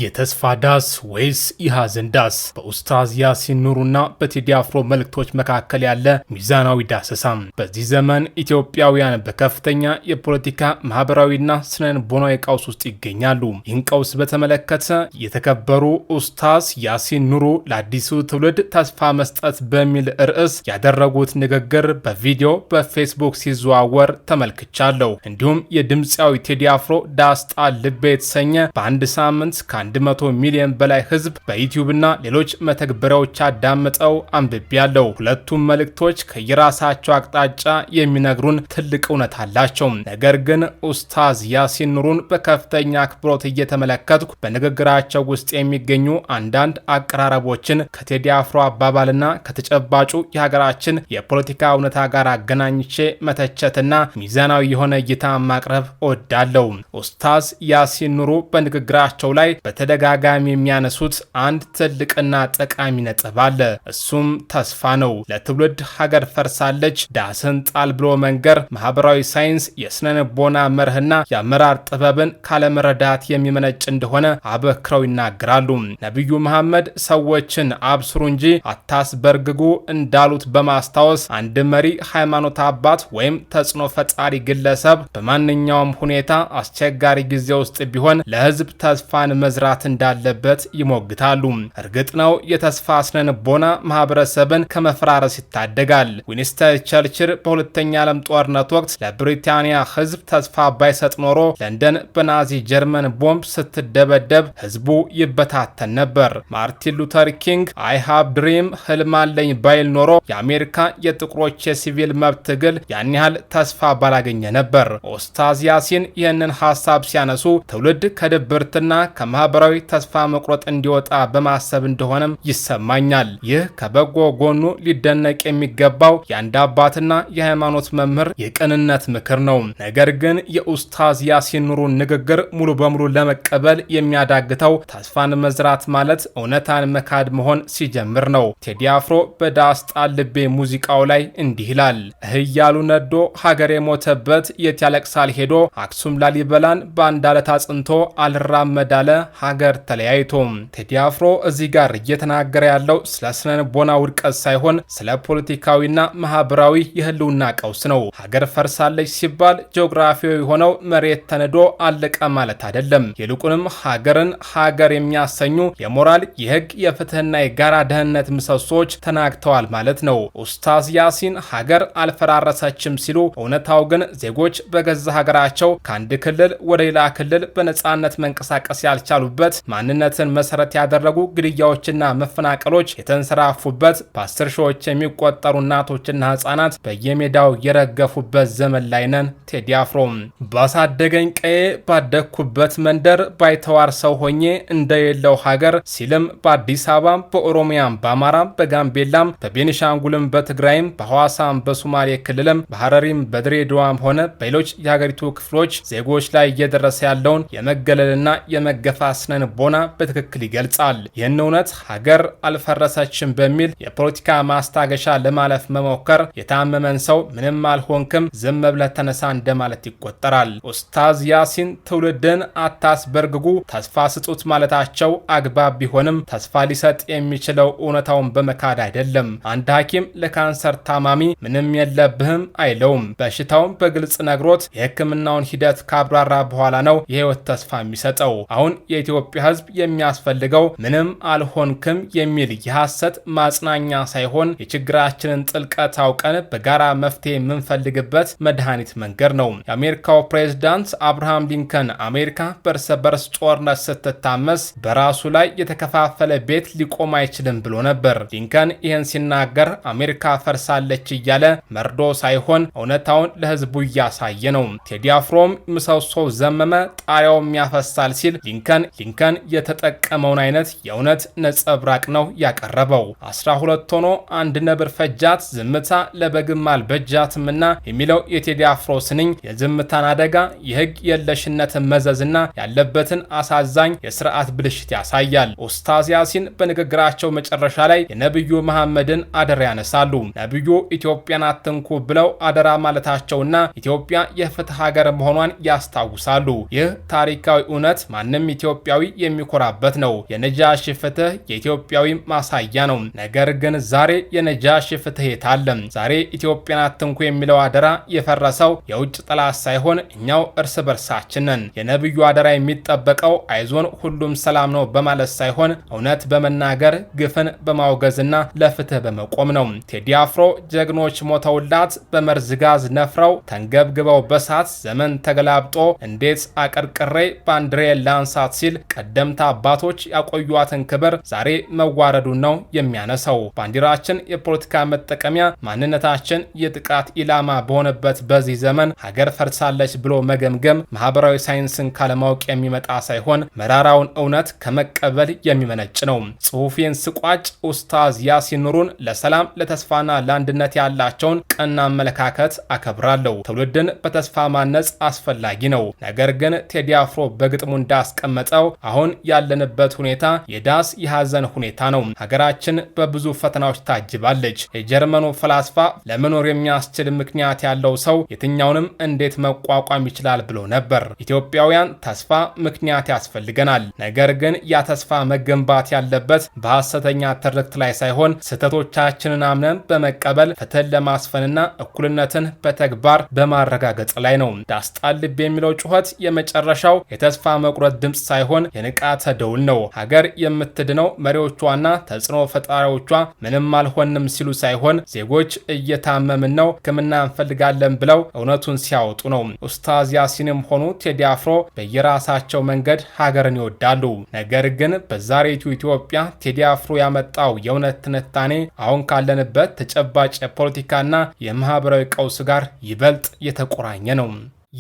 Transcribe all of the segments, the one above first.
የተስፋ ዳስ ወይስ የሐዘን ዳስ? በኡስታዝ ያሲን ኑሩና በቴዲ አፍሮ መልእክቶች መካከል ያለ ሚዛናዊ ዳሰሳ። በዚህ ዘመን ኢትዮጵያውያን በከፍተኛ የፖለቲካ ማህበራዊና ስነ-ልቦናዊ ቀውስ ውስጥ ይገኛሉ። ይህን ቀውስ በተመለከተ የተከበሩ ኡስታዝ ያሲን ኑሩ ለአዲሱ ትውልድ ተስፋ መስጠት በሚል ርዕስ ያደረጉት ንግግር በቪዲዮ በፌስቡክ ሲዘዋወር ተመልክቻለሁ። እንዲሁም የድምፃዊ ቴዲ አፍሮ ዳስጣ ልቤ የተሰኘ በአንድ ሳምንት ከ100 ሚሊዮን በላይ ህዝብ በዩቲዩብና ሌሎች መተግበሪያዎች አዳምጠው አንብቤያለሁ። ሁለቱም መልእክቶች ከየራሳቸው አቅጣጫ የሚነግሩን ትልቅ እውነት አላቸው። ነገር ግን ኡስታዝ ያሲን ኑሩን በከፍተኛ አክብሮት እየተመለከትኩ በንግግራቸው ውስጥ የሚገኙ አንዳንድ አቀራረቦችን ከቴዲ አፍሮ አባባልና ከተጨባጩ የሀገራችን የፖለቲካ እውነታ ጋር አገናኝቼ መተቸትና ሚዛናዊ የሆነ እይታ ማቅረብ እወዳለሁ። ኡስታዝ ያሲን ኑሩ በንግግራቸው ላይ በተደጋጋሚ የሚያነሱት አንድ ትልቅና ጠቃሚ ነጥብ አለ። እሱም ተስፋ ነው። ለትውልድ ሀገር ፈርሳለች ዳስን ጣል ብሎ መንገር ማህበራዊ ሳይንስ፣ የስነ ልቦና መርህና የአመራር ጥበብን ካለመረዳት የሚመነጭ እንደሆነ አበክረው ይናገራሉ። ነቢዩ መሐመድ ሰዎችን አብስሩ እንጂ አታስበርግጉ እንዳሉት በማስታወስ አንድ መሪ፣ ሃይማኖት አባት ወይም ተጽዕኖ ፈጣሪ ግለሰብ በማንኛውም ሁኔታ አስቸጋሪ ጊዜ ውስጥ ቢሆን ለህዝብ ተስፋን መዝራት እንዳለበት ይሞግታሉ። እርግጥ ነው የተስፋ ስነ-ልቦና ማህበረሰብን ከመፈራረስ ይታደጋል። ዊንስተን ቸርችል በሁለተኛ ዓለም ጦርነት ወቅት ለብሪታንያ ህዝብ ተስፋ ባይሰጥ ኖሮ ለንደን በናዚ ጀርመን ቦምብ ስትደበደብ ህዝቡ ይበታተን ነበር። ማርቲን ሉተር ኪንግ አይ ሃቭ ድሪም ህልም አለኝ ባይል ኖሮ የአሜሪካ የጥቁሮች የሲቪል መብት ትግል ያን ያህል ተስፋ ባላገኘ ነበር። ኡስታዝ ያሲን ይህንን ሀሳብ ሲያነሱ ትውልድ ከድብርትና ከማህበራዊ ተስፋ መቁረጥ እንዲወጣ በማሰብ እንደሆነም ይሰማኛል። ይህ ከበጎ ጎኑ ሊደነቅ የሚገባው የአንድ አባትና የሃይማኖት መምህር የቅንነት ምክር ነው። ነገር ግን የኡስታዝ ያሲን ኑሩን ንግግር ሙሉ በሙሉ ለመቀበል የሚያዳግተው ተስፋን መዝራት ማለት እውነታን መካድ መሆን ሲጀምር ነው። ቴዲ አፍሮ በዳስጣ ልቤ ሙዚቃው ላይ እንዲህ ይላል። እህያሉ ነዶ ሀገር የሞተበት የት ያለቅሳል ሄዶ አክሱም ላሊበላን በአንድ አለት አጽንቶ አልራመዳለ ሀገር ተለያይቶ። ቴዲ አፍሮ እዚህ ጋር እየተናገረ ያለው ስለ ስነ ልቦና ውድቀት ሳይሆን ስለ ፖለቲካዊና ማህበራዊ የህልውና ቀውስ ነው። ሀገር ፈርሳለች ሲባል ጂኦግራፊያዊ የሆነው መሬት ተነዶ አለቀ ማለት አይደለም። ይልቁንም ሀገርን ሀገር የሚያሰኙ የሞራል፣ የህግ፣ የፍትህና የጋራ ደህንነት ምሰሶች ተናግተዋል ማለት ነው። ኡስታዝ ያሲን ሀገር አልፈራረሰችም ሲሉ፣ እውነታው ግን ዜጎች በገዛ ሀገራቸው ከአንድ ክልል ወደ ሌላ ክልል በነጻነት መንቀሳቀስ ያልቻሉበት፣ ማንነትን መሰረት ያደረጉ ግድያዎችና መፈናቀሎች የተንሰራፉበት፣ በ10 ሺዎች የሚቆጠሩ እናቶችና ህጻናት በየሜዳው የረገፉበት ዘመን ላይ ነን። ቴዲ አፍሮ ባሳደገኝ ቀዬ ባደግኩበት መንደር ባይተዋር ሰው ሆኜ እንደሌለው ሀገር ሲልም በአዲስ አበባ፣ በኦሮሚያም፣ በአማራም፣ በጋምቤላም፣ በቤኒሻንጉልም፣ በትግራይም፣ በሐዋሳም፣ በሶማሌ ክልልም፣ በሐረሪም፣ በድሬዳዋም ሆነ በሌሎች የሀገሪቱ ክፍሎች ዜጎች ላይ እየደረሰ ያለውን የመገለልና የመገፋት ስነ ልቦና በትክክል ይገልጻል። ይህን እውነት ሀገር አልፈረሰችም በሚል የፖለቲካ ማስታገሻ ለማለፍ መሞከር የታመመን ሰው ምንም አልሆንክም ዝም ብለህ ተነሳ እንደማለት ይቆጠራል። ኡስታዝ ያሲን ትውልድን አታስበርግጉ፣ ተስፋ ስጡት ማለታቸው አግባብ ቢሆንም ተስፋ ሊሰጥ የሚችለው እውነታውን በመካድ አይደለም። አንድ ሐኪም ለካንሰር ታማሚ ምንም የለብህም አይለውም። በሽታውን በግልጽ ነግሮት የሕክምናውን ሂደት ካብራራ በኋላ ነው የህይወት ተስፋ የሚሰጠው። አሁን የኢትዮጵያ ህዝብ የሚያስፈልገው ምንም አልሆንክም የሚል የሐሰት ማጽናኛ ሳይሆን የችግራችንን ጥልቀት አውቀን በጋራ መፍትሄ የምንፈልግበት መድኃኒት መንገድ ነው። የአሜሪካው ፕሬዝዳንት አብርሃም ሊንከን አሜሪካ በእርስ በርስ ጦርነት ስትታመስ በራሱ ላይ የተከፋፈለ ቤት ሊቆም አይችልም ብሎ ነበር። ሊንከን ይህን ሲናገር አሜሪካ ፈርሳለች እያለ መርዶ ሳይሆን እውነታውን ለህዝቡ እያሳየ ነው። ቴዲ አፍሮም ምሰሶው ዘመመ ጣሪያውም ያፈሳል ሲል ሊንከን የተጠቀመውን አይነት የእውነት ነጸብራቅ ነው ያቀረበው። 12 ሆኖ አንድ ነብር ፈጃት ዝምታ ለበግም አልበጃትምና የሚለው የቴዲ አፍሮ ስንኝ የዝምታን አደጋ፣ የህግ የለሽነትን መዘዝና ያለበትን አሳዛኝ የስርዓት ብልሽት ያሳያል። ኡስታዝ ያሲን በንግግራቸው መጨረሻ ላይ የነብዩ መሐመድን አደራ ያነሳሉ። ነብዩ ኢትዮጵያን አትንኩ ብለው አደራ ማለታቸውና ኢትዮጵያ የፍትህ ሀገር መሆኗን ያስታውሳሉ። ይህ ታሪካዊ እውነት ማንም ኢትዮጵያ ኢትዮጵያዊ የሚኮራበት ነው። የነጃሺ ፍትህ የኢትዮጵያዊ ማሳያ ነው። ነገር ግን ዛሬ የነጃሺ ፍትህ የታለ? ዛሬ ኢትዮጵያን አትንኩ የሚለው አደራ የፈረሰው የውጭ ጠላት ሳይሆን እኛው እርስ በርሳችን ነን። የነብዩ አደራ የሚጠበቀው አይዞን ሁሉም ሰላም ነው በማለት ሳይሆን እውነት በመናገር ግፍን በማውገዝና ለፍትህ በመቆም ነው። ቴዲ አፍሮ ጀግኖች ሞተውላት በመርዝ ጋዝ ነፍረው ተንገብግበው በሳት ዘመን ተገላብጦ እንዴት አቀርቅሬ ባንድሬ ላንሳት ሲል ቀደምት አባቶች ያቆዩዋትን ክብር ዛሬ መዋረዱን ነው የሚያነሳው። ባንዲራችን የፖለቲካ መጠቀሚያ፣ ማንነታችን የጥቃት ኢላማ በሆነበት በዚህ ዘመን ሀገር ፈርሳለች ብሎ መገምገም ማህበራዊ ሳይንስን ካለማወቅ የሚመጣ ሳይሆን መራራውን እውነት ከመቀበል የሚመነጭ ነው። ጽሁፌን ስቋጭ ኡስታዝ ያሲን ኑሩን ለሰላም ለተስፋና ለአንድነት ያላቸውን ቀና አመለካከት አከብራለሁ። ትውልድን በተስፋ ማነጽ አስፈላጊ ነው። ነገር ግን ቴዲ አፍሮ በግጥሙ እንዳስቀመጠው አሁን ያለንበት ሁኔታ የዳስ የሐዘን ሁኔታ ነው። ሀገራችን በብዙ ፈተናዎች ታጅባለች። የጀርመኑ ፈላስፋ ለመኖር የሚያስችል ምክንያት ያለው ሰው የትኛውንም እንዴት መቋቋም ይችላል ብሎ ነበር። ኢትዮጵያውያን ተስፋ ምክንያት ያስፈልገናል። ነገር ግን ያ ተስፋ መገንባት ያለበት በሐሰተኛ ትርክት ላይ ሳይሆን ስህተቶቻችንን አምነን በመቀበል ፍትህን ለማስፈንና እኩልነትን በተግባር በማረጋገጥ ላይ ነው። ዳስጣል ልብ የሚለው ጩኸት የመጨረሻው የተስፋ መቁረጥ ድምፅ ሳይሆን የንቃተ ደውል ነው። ሀገር የምትድነው መሪዎቿና ተጽዕኖ ፈጣሪዎቿ ምንም አልሆንም ሲሉ ሳይሆን ዜጎች እየታመምን ነው ሕክምና እንፈልጋለን ብለው እውነቱን ሲያወጡ ነው። ኡስታዝ ያሲንም ሆኑ ቴዲ አፍሮ በየራሳቸው መንገድ ሀገርን ይወዳሉ። ነገር ግን በዛሬቱ ኢትዮጵያ ቴዲ አፍሮ ያመጣው የእውነት ትንታኔ አሁን ካለንበት ተጨባጭ የፖለቲካና የማህበራዊ ቀውስ ጋር ይበልጥ የተቆራኘ ነው።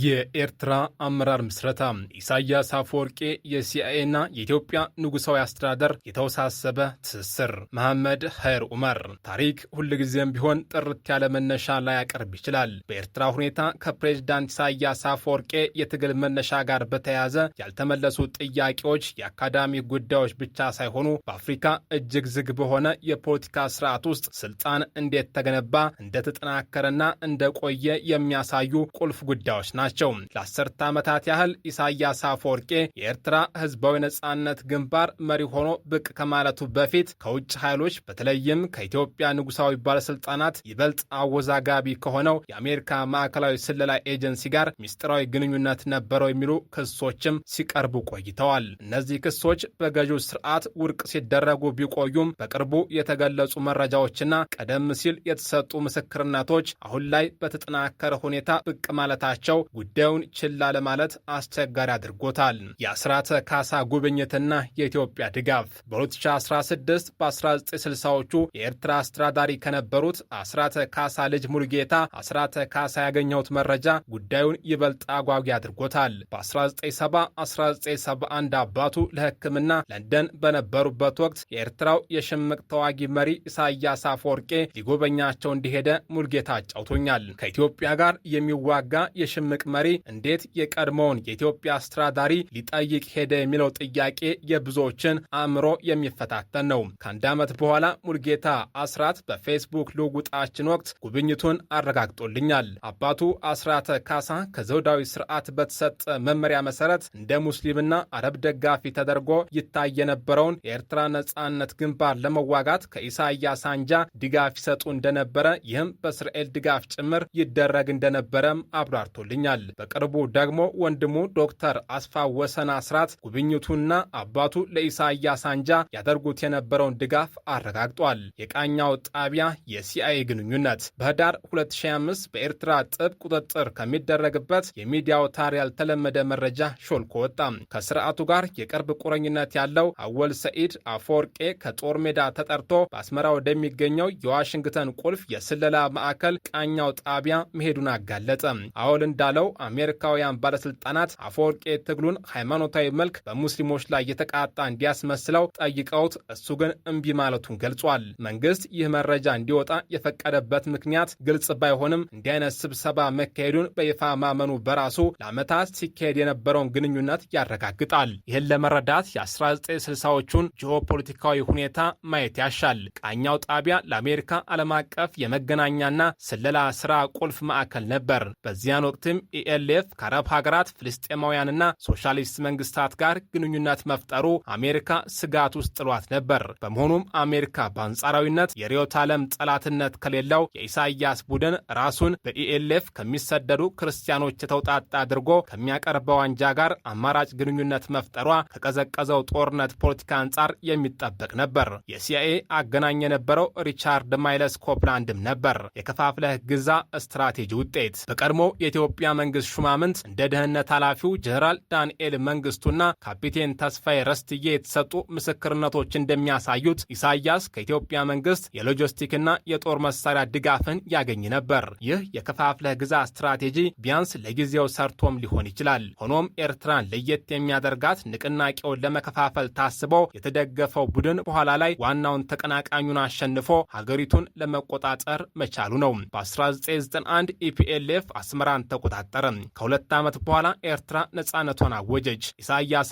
የኤርትራ አመራር ምስረታ። ኢሳያስ አፈወርቄ የሲአይኤና የኢትዮጵያ ንጉሳዊ አስተዳደር የተወሳሰበ ትስስር። መሐመድ ኸይር ዑመር። ታሪክ ሁልጊዜም ቢሆን ጥርት ያለ መነሻ ላያቀርብ ይችላል። በኤርትራ ሁኔታ ከፕሬዝዳንት ኢሳያስ አፈወርቄ የትግል መነሻ ጋር በተያያዘ ያልተመለሱ ጥያቄዎች የአካዳሚ ጉዳዮች ብቻ ሳይሆኑ በአፍሪካ እጅግ ዝግ በሆነ የፖለቲካ ስርዓት ውስጥ ስልጣን እንዴት ተገነባ፣ እንደተጠናከረና እንደቆየ የሚያሳዩ ቁልፍ ጉዳዮች ናቸው። ለአስርተ ዓመታት ያህል ኢሳያስ አፈወርቄ የኤርትራ ህዝባዊ ነጻነት ግንባር መሪ ሆኖ ብቅ ከማለቱ በፊት ከውጭ ኃይሎች በተለይም ከኢትዮጵያ ንጉሳዊ ባለስልጣናት ይበልጥ አወዛጋቢ ከሆነው የአሜሪካ ማዕከላዊ ስለላ ኤጀንሲ ጋር ሚስጥራዊ ግንኙነት ነበረው የሚሉ ክሶችም ሲቀርቡ ቆይተዋል። እነዚህ ክሶች በገዢው ስርዓት ውድቅ ሲደረጉ ቢቆዩም በቅርቡ የተገለጹ መረጃዎችና ቀደም ሲል የተሰጡ ምስክርነቶች አሁን ላይ በተጠናከረ ሁኔታ ብቅ ማለታቸው ጉዳዩን ችላ ለማለት አስቸጋሪ አድርጎታል። የአስራተ ካሳ ጉብኝትና የኢትዮጵያ ድጋፍ። በ2016 በ1960ዎቹ የኤርትራ አስተዳዳሪ ከነበሩት አስራተ ካሳ ልጅ ሙሉጌታ አስራተ ካሳ ያገኘሁት መረጃ ጉዳዩን ይበልጥ አጓጊ አድርጎታል። በ1970-1971 አባቱ ለሕክምና ለንደን በነበሩበት ወቅት የኤርትራው የሽምቅ ተዋጊ መሪ ኢሳያስ አፈወርቄ ሊጎበኛቸው እንደሄደ ሙሉጌታ አጫውቶኛል። ከኢትዮጵያ ጋር የሚዋጋ የሽምቅ መሪ እንዴት የቀድሞውን የኢትዮጵያ አስተዳዳሪ ሊጠይቅ ሄደ የሚለው ጥያቄ የብዙዎችን አእምሮ የሚፈታተን ነው። ከአንድ ዓመት በኋላ ሙሉጌታ አስራት በፌስቡክ ልውውጣችን ወቅት ጉብኝቱን አረጋግጦልኛል። አባቱ አስራተ ካሳ ከዘውዳዊ ስርዓት በተሰጠ መመሪያ መሰረት እንደ ሙስሊምና አረብ ደጋፊ ተደርጎ ይታይ የነበረውን የኤርትራ ነጻነት ግንባር ለመዋጋት ከኢሳያስ አንጃ ድጋፍ ይሰጡ እንደነበረ፣ ይህም በእስራኤል ድጋፍ ጭምር ይደረግ እንደነበረም አብራርቶልኛል። በቅርቡ ደግሞ ወንድሙ ዶክተር አስፋ ወሰን አስራት ጉብኝቱና አባቱ ለኢሳያስ አንጃ ያደርጉት የነበረውን ድጋፍ አረጋግጧል። የቃኛው ጣቢያ የሲአይኤ ግንኙነት በህዳር 2005 በኤርትራ ጥብቅ ቁጥጥር ከሚደረግበት የሚዲያ አውታር ያልተለመደ መረጃ ሾልኮ ወጣ። ከስርዓቱ ጋር የቅርብ ቁርኝነት ያለው አወል ሰኢድ አፈወርቄ ከጦር ሜዳ ተጠርቶ በአስመራ ወደሚገኘው የዋሽንግተን ቁልፍ የስለላ ማዕከል ቃኛው ጣቢያ መሄዱን አጋለጠ። አወል እንዳለው አሜሪካውያን ባለስልጣናት አፈወርቄ ትግሉን ሃይማኖታዊ መልክ በሙስሊሞች ላይ የተቃጣ እንዲያስመስለው ጠይቀውት እሱ ግን እምቢ ማለቱን ገልጿል። መንግስት ይህ መረጃ እንዲወጣ የፈቀደበት ምክንያት ግልጽ ባይሆንም እንዲህ አይነት ስብሰባ መካሄዱን በይፋ ማመኑ በራሱ ለዓመታት ሲካሄድ የነበረውን ግንኙነት ያረጋግጣል። ይህን ለመረዳት የ1960ዎቹን ጂኦፖለቲካዊ ሁኔታ ማየት ያሻል። ቃኛው ጣቢያ ለአሜሪካ ዓለም አቀፍ የመገናኛና ስለላ ስራ ቁልፍ ማዕከል ነበር። በዚያን ወቅትም ኢኤልኤፍ ከአረብ ሀገራት ፍልስጤማውያንና ሶሻሊስት መንግስታት ጋር ግንኙነት መፍጠሩ አሜሪካ ስጋት ውስጥ ጥሏት ነበር። በመሆኑም አሜሪካ በአንጻራዊነት የርዕዮተ ዓለም ጠላትነት ከሌለው የኢሳያስ ቡድን ራሱን በኢኤልኤፍ ከሚሰደዱ ክርስቲያኖች የተውጣጣ አድርጎ ከሚያቀርበው አንጃ ጋር አማራጭ ግንኙነት መፍጠሯ ከቀዘቀዘው ጦርነት ፖለቲካ አንጻር የሚጠበቅ ነበር። የሲአይኤ አገናኝ የነበረው ሪቻርድ ማይለስ ኮፕላንድም ነበር የከፋፍለህ ግዛ ስትራቴጂ ውጤት። በቀድሞ የኢትዮጵያ መንግስት ሹማምንት እንደ ደህንነት ኃላፊው ጀነራል ዳንኤል መንግስቱና ካፒቴን ተስፋዬ ረስትዬ የተሰጡ ምስክርነቶች እንደሚያሳዩት ኢሳያስ ከኢትዮጵያ መንግስት የሎጂስቲክና የጦር መሳሪያ ድጋፍን ያገኝ ነበር። ይህ የከፋፍለህ ግዛ ስትራቴጂ ቢያንስ ለጊዜው ሰርቶም ሊሆን ይችላል። ሆኖም ኤርትራን ለየት የሚያደርጋት ንቅናቄውን ለመከፋፈል ታስበው የተደገፈው ቡድን በኋላ ላይ ዋናውን ተቀናቃኙን አሸንፎ ሀገሪቱን ለመቆጣጠር መቻሉ ነው። በ1991 ኢፒኤልኤፍ አስመራን ተቆጣጠረ። ከ2 ዓመት በኋላ ኤርትራ ነጻነቷን አወጀች። ኢሳያስ